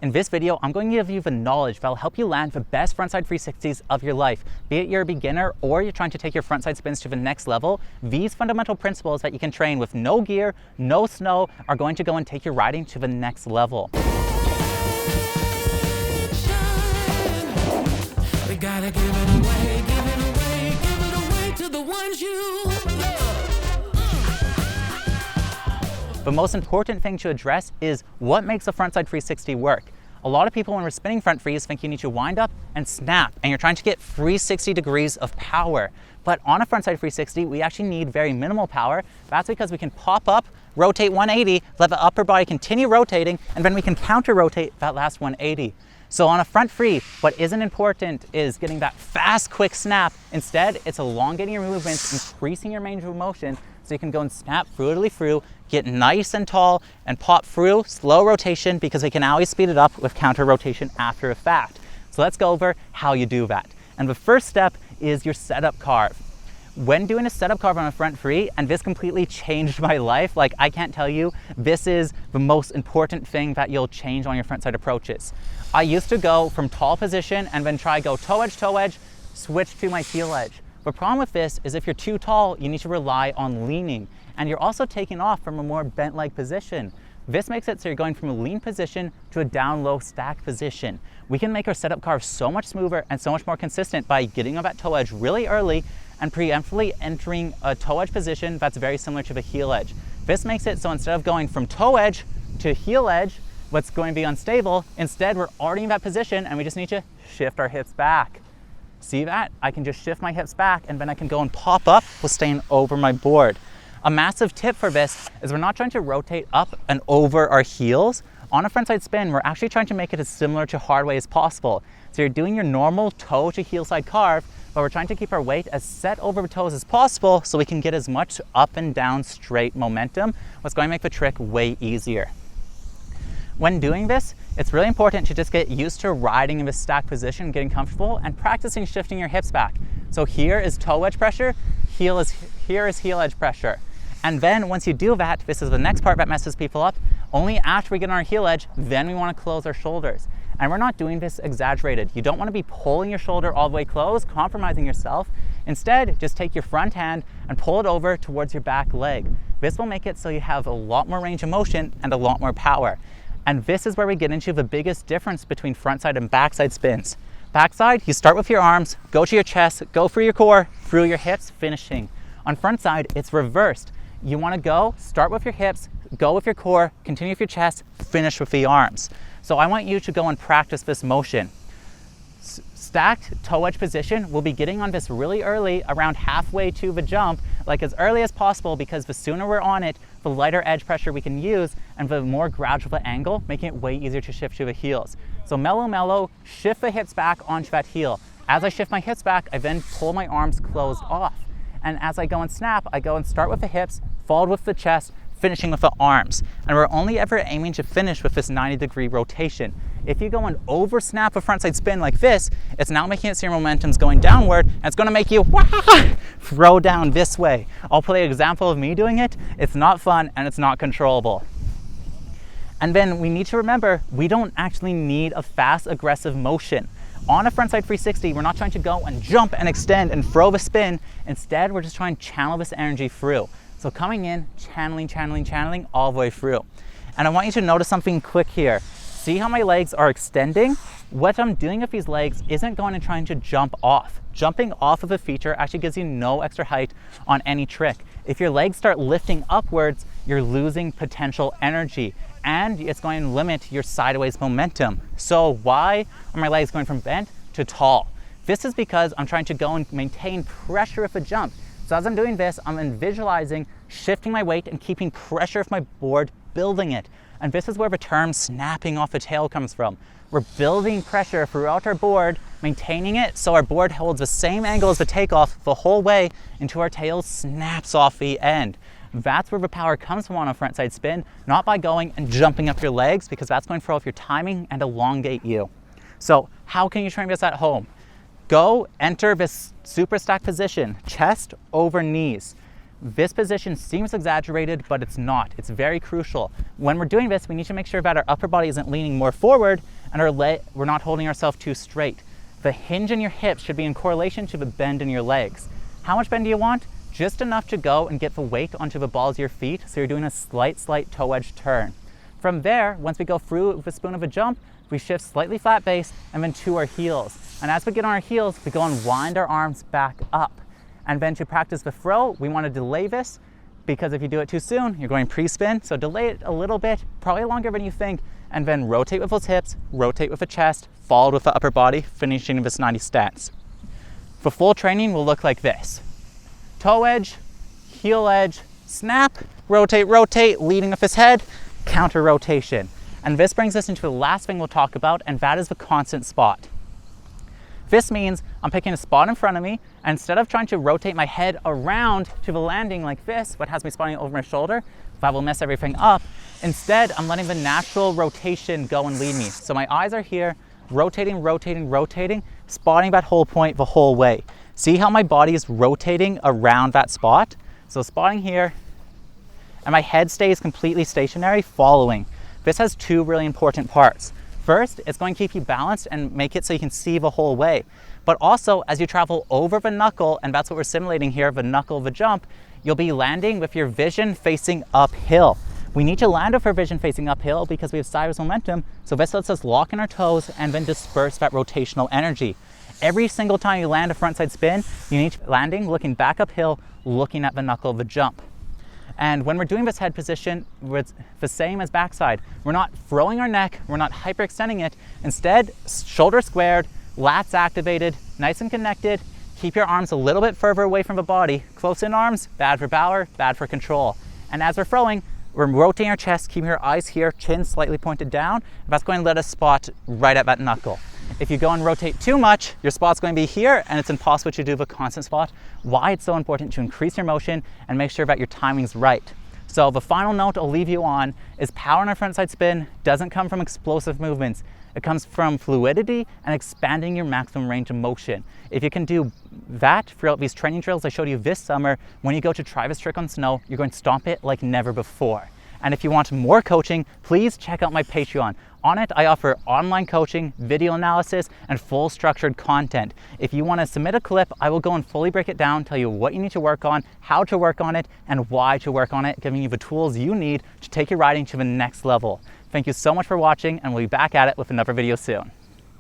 In this video, I'm going to give you the knowledge that will help you land the best frontside 360s of your life. Be it you're a beginner or you're trying to take your frontside spins to the next level, these fundamental principles that you can train with no gear, no snow, are going to go and take your riding to the next level. We gotta give it away, give it away, give it away to the ones you love. The most important thing to address is what makes a frontside 360 work. A lot of people when we're spinning front frees think you need to wind up and snap, and you're trying to get 360 degrees of power. But on a frontside 360, we actually need very minimal power. That's because we can pop up, rotate 180, let the upper body continue rotating, and then we can counter rotate that last 180. So on a front free, what isn't important is getting that fast, quick snap. Instead, it's elongating your movements, increasing your range of motion, so you can go and snap fluidly through, get nice and tall, and pop through, slow rotation, because we can always speed it up with counter rotation after the fact. So let's go over how you do that. And the first step is your setup carve. When doing a setup carve on a front free, and this completely changed my life, like I can't tell you, this is the most important thing that you'll change on your frontside approaches. I used to go from tall position and then try go toe edge, switch to my heel edge. The problem with this is if you're too tall, you need to rely on leaning, and you're also taking off from a more bent leg position. This makes it so you're going from a lean position to a down low stack position. We can make our setup carve so much smoother and so much more consistent by getting on that toe edge really early and preemptively entering a toe edge position that's very similar to the heel edge. This makes it so instead of going from toe edge to heel edge, what's going to be unstable, instead we're already in that position and we just need to shift our hips back. See that? I can just shift my hips back and then I can go and pop up while staying over my board. A massive tip for this is we're not trying to rotate up and over our heels. On a frontside spin, we're actually trying to make it as similar to hard way as possible. So you're doing your normal toe to heel side carve, but we're trying to keep our weight as set over the toes as possible so we can get as much up and down straight momentum, what's going to make the trick way easier. When doing this, it's really important to just get used to riding in this stack position, getting comfortable, and practicing shifting your hips back. So here is toe edge pressure, here is heel edge pressure. And then once you do that, this is the next part that messes people up. Only after we get on our heel edge, then we want to close our shoulders. And we're not doing this exaggerated. You don't want to be pulling your shoulder all the way closed, compromising yourself. Instead, just take your front hand and pull it over towards your back leg. This will make it so you have a lot more range of motion and a lot more power. And this is where we get into the biggest difference between frontside and backside spins. Backside, you start with your arms, go to your chest, go through your core, through your hips, finishing. On frontside, it's reversed. You want to go, start with your hips, go with your core, continue with your chest, finish with the arms. So I want you to go and practice this motion. Stacked toe edge position, we'll be getting on this really early, around halfway to the jump, like as early as possible, because the sooner we're on it, the lighter edge pressure we can use, and the more gradual the angle, making it way easier to shift to the heels. So mellow, shift the hips back onto that heel. As I shift my hips back, I then pull my arms closed off. And as I go and snap, I go and start with the hips, followed with the chest, finishing with the arms. And we're only ever aiming to finish with this 90-degree rotation. If you go and over snap a frontside spin like this, it's now making it so your momentum's going downward, and it's gonna make you throw down this way. I'll play an example of me doing it. It's not fun and it's not controllable. And then we need to remember, we don't actually need a fast, aggressive motion. On a frontside 360, we're not trying to go and jump and extend and throw the spin. Instead, we're just trying to channel this energy through. So coming in, channeling all the way through. And I want you to notice something quick here. See how my legs are extending? What I'm doing with these legs isn't going and trying to jump off. Jumping off of a feature actually gives you no extra height on any trick. If your legs start lifting upwards, you're losing potential energy, and it's going to limit your sideways momentum. So why are my legs going from bent to tall? This is because I'm trying to go and maintain pressure with a jump. So as I'm doing this, I'm visualizing shifting my weight and keeping pressure with my board, building it. And this is where the term snapping off the tail comes from. We're building pressure throughout our board, maintaining it so our board holds the same angle as the takeoff the whole way until our tail snaps off the end. That's where the power comes from on a frontside spin, not by going and jumping up your legs, because that's going to throw off your timing and elongate you. So how can you train this at home? Go enter this super stack position, chest over knees. This position seems exaggerated, but it's not. It's very crucial. When we're doing this, we need to make sure that our upper body isn't leaning more forward and we're not holding ourselves too straight. The hinge in your hips should be in correlation to the bend in your legs. How much bend do you want? Just enough to go and get the weight onto the balls of your feet, so you're doing a slight toe edge turn. From there, once we go through with a spoon of a jump, we shift slightly flat base and then to our heels. And as we get on our heels, we go and wind our arms back up. And then to practice the throw, we want to delay this, because if you do it too soon, you're going pre-spin. So delay it a little bit, probably longer than you think, and then rotate with those hips, rotate with the chest, followed with the upper body, finishing this 90 stance. The full training will look like this. Toe edge, heel edge, snap, rotate, rotate, leading with his head, counter rotation. And this brings us into the last thing we'll talk about, and that is the constant spot. This means I'm picking a spot in front of me, and instead of trying to rotate my head around to the landing like this, what has me spotting over my shoulder, that will mess everything up. Instead, I'm letting the natural rotation go and lead me. So my eyes are here, rotating, rotating, rotating, spotting that whole point the whole way. See how my body is rotating around that spot? So spotting here, and my head stays completely stationary, following. This has two really important parts. First, it's going to keep you balanced and make it so you can see the whole way. But also, as you travel over the knuckle, and that's what we're simulating here, the knuckle of the jump, you'll be landing with your vision facing uphill. We need to land with our vision facing uphill because we have sideways momentum, so this lets us lock in our toes and then disperse that rotational energy. Every single time you land a frontside spin, you need to landing, looking back uphill, looking at the knuckle of the jump. And when we're doing this head position, it's the same as backside. We're not throwing our neck, we're not hyperextending it. Instead, shoulders squared, lats activated, nice and connected. Keep your arms a little bit further away from the body. Close in arms, bad for power, bad for control. And as we're throwing, we're rotating our chest, keeping our eyes here, chin slightly pointed down. That's going to let us spot right at that knuckle. If you go and rotate too much, your spot's going to be here, and it's impossible to do the constant spot. Why it's so important to increase your motion and make sure that your timing's right. So the final note I'll leave you on is power in a frontside spin doesn't come from explosive movements. It comes from fluidity and expanding your maximum range of motion. If you can do that throughout these training drills I showed you this summer, when you go to try this trick on snow, you're going to stomp it like never before. And if you want more coaching, please check out my Patreon. On it, I offer online coaching, video analysis, and full structured content. If you want to submit a clip, I will go and fully break it down, tell you what you need to work on, how to work on it, and why to work on it, giving you the tools you need to take your riding to the next level. Thank you so much for watching, and we'll be back at it with another video soon.